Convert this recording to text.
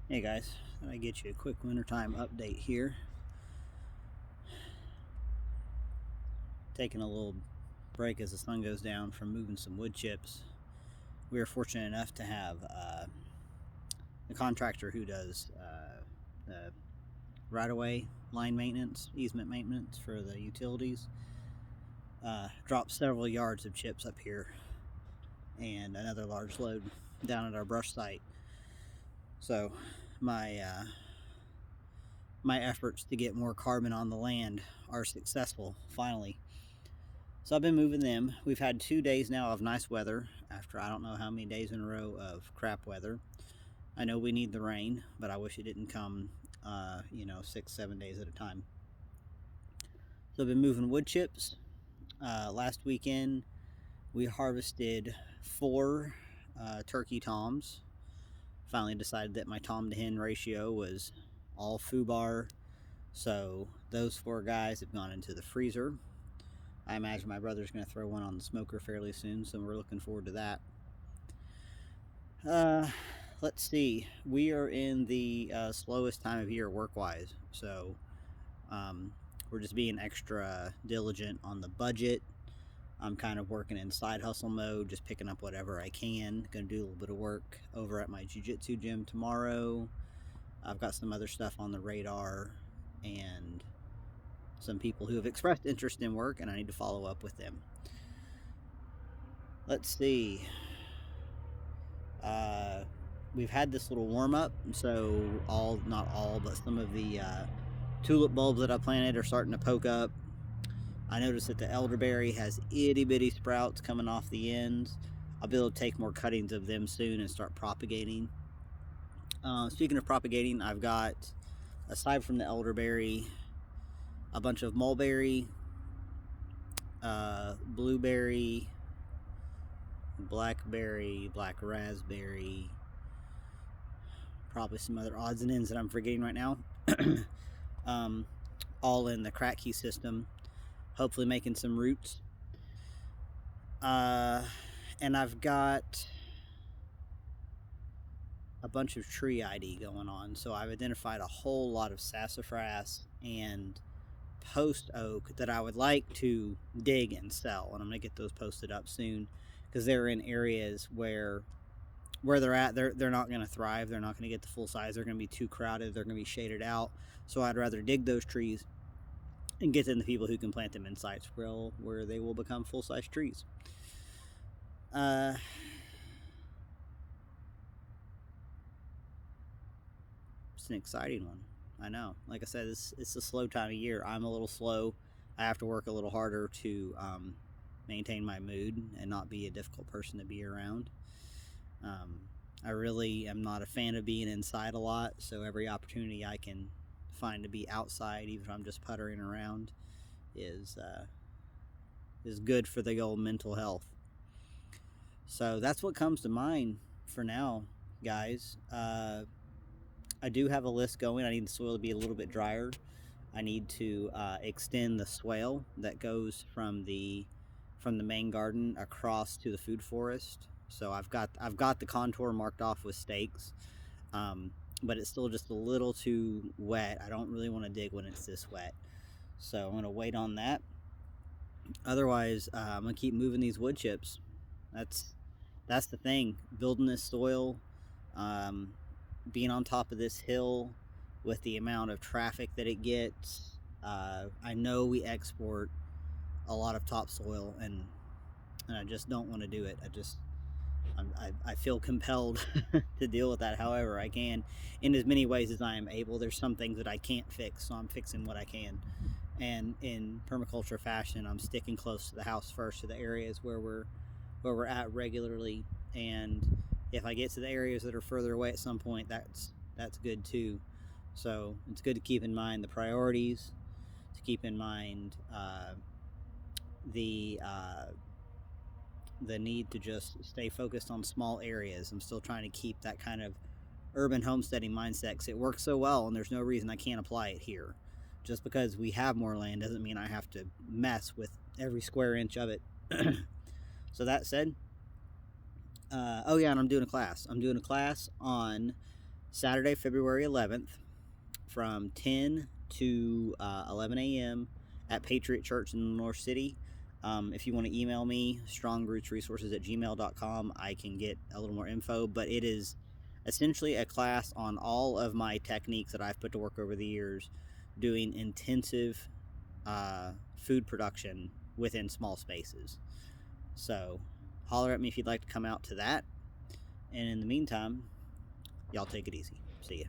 Hey guys, thought I'd get you a quick wintertime update here. Taking a little break as the sun goes down from moving some wood chips. We were fortunate enough to have a contractor who does right-of-way line maintenance, easement maintenance for the utilities. Dropped several yards of chips up here and another large load down at our brush site. So my my efforts to get more carbon on the land are successful, finally. So I've been moving them. We've had 2 days now of nice weather after I don't know how many days in a row of crap weather. I know we need the rain, but I wish it didn't come, 6, 7 days at a time. So I've been moving wood chips. Last weekend, we harvested 4 turkey toms. Finally decided that my tom to hen ratio was all foobar. So those 4 guys have gone into the freezer. I imagine my brother's going to throw one on the smoker fairly soon, so we're looking forward to that. Let's see. We are in the slowest time of year work-wise, so we're just being extra diligent on the budget. I'm kind of working in side hustle mode, just picking up whatever I can. Going to do a little bit of work over at my jiu-jitsu gym tomorrow. I've got some other stuff on the radar, and some people who have expressed interest in work, and I need to follow up with them. Let's see. We've had this little warm up, so not all, but some of the tulip bulbs that I planted are starting to poke up. I noticed that the elderberry has itty bitty sprouts coming off the ends. I'll be able to take more cuttings of them soon and start propagating. Speaking of propagating, I've got, aside from the elderberry, a bunch of mulberry, blueberry, blackberry, black raspberry, probably some other odds and ends that I'm forgetting right now. All in the crack key system, hopefully making some roots. And I've got a bunch of tree ID going on. So I've identified a whole lot of sassafras and post oak that I would like to dig and sell, and I'm gonna get those posted up soon because they're in areas where they're at, they're not going to thrive. They're not going to get the full size. They're going to be too crowded. They're going to be shaded out. So I'd rather dig those trees and get them to people who can plant them in sites where they will become full-size trees. It's an exciting one. I know. Like I said, it's a slow time of year. I'm a little slow. I have to work a little harder to maintain my mood and not be a difficult person to be around. I really am not a fan of being inside a lot, so every opportunity I can find to be outside, even if I'm just puttering around, is good for the old mental health. So that's what comes to mind for now, guys. I do have a list going. I need the soil to be a little bit drier. I need to extend the swale that goes from the main garden across to the food forest. So I've got the contour marked off with stakes, but it's still just a little too wet. I don't really want to dig when it's this wet, so I'm gonna wait on that. Otherwise, I'm gonna keep moving these wood chips. That's the thing. Building this soil, being on top of this hill with the amount of traffic that it gets. I know we export a lot of topsoil, and I just don't want to do it. I feel compelled to deal with that however I can, in as many ways as I am able. There's some things that I can't fix, so I'm fixing what I can. And in permaculture fashion, I'm sticking close to the house first, to the areas where we're at regularly. And if I get to the areas that are further away at some point, that's good too. So it's good to keep in mind the priorities, to keep in mind the need to just stay focused on small areas. I'm still trying to keep that kind of urban homesteading mindset because it works so well, and there's no reason I can't apply it here. Just because we have more land doesn't mean I have to mess with every square inch of it. So that said, oh yeah, and I'm doing a class. I'm doing a class on Saturday, February 11th, from 10 to 11 a.m. at Patriot Church in North City. If you want to email me, strongrootsresources@gmail.com, I can get a little more info. But it is essentially a class on all of my techniques that I've put to work over the years, doing intensive food production within small spaces. So holler at me if you'd like to come out to that. And in the meantime, y'all take it easy. See ya.